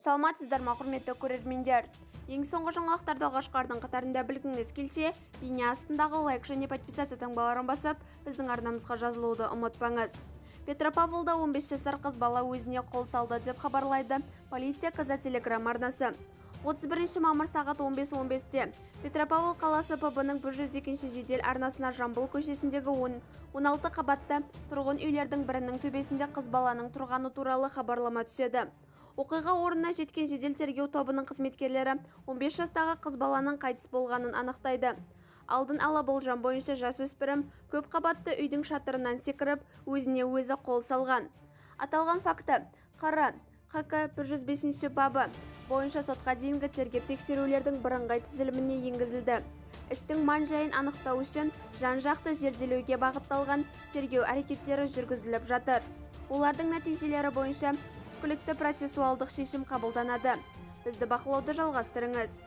Саламатсыздар ма, құрметті көрермендер. Ең соңғы жаңалықтарды алғашқылардың қатарында білгіңіз келсе, бейне астындағы лайк және подписация таңбаларын басып, біздің арнамызға жазылуды ұмытпаңыз. Петропавлда 15 жасар қыз бала өзіне қол салды деп хабарлайды полиция Казателеграм арнасы. 31 мамыр сағат 15:15-те Петропавл қаласы ПБ-ның 102-ші жедел арнасына Жамбыл көшесіндегі 16 қабатты тұрғын үйлердің бірінің төбесінде қыз баланың тұрғаны туралы хабарлама түседі. Оқиға орнына жеткен жедел тергеу тобының қызметкерлері 15 жастағы қыз баланың қайтыс болғанын анықтайды. Алдын ала болжам бойынша жасөспірім көп қабатты үйдің шатырынан секіріп, өзіне өзі қол салған. Аталған факті КК 105 бабы бойынша сотқа дейінгі тергеп-тексерулердің бірыңғай тізіліміне енгізілді. Істің мән-жайын анықтау үшін жан-жақты зерделеуге бағытталған тергеу әрекеттері жүргізіліп жатыр. Олардың нәтижелері бойынша түпкілікті процессуалдық шешім қабылданады. Бізді бақылауды жалғастырыңыз.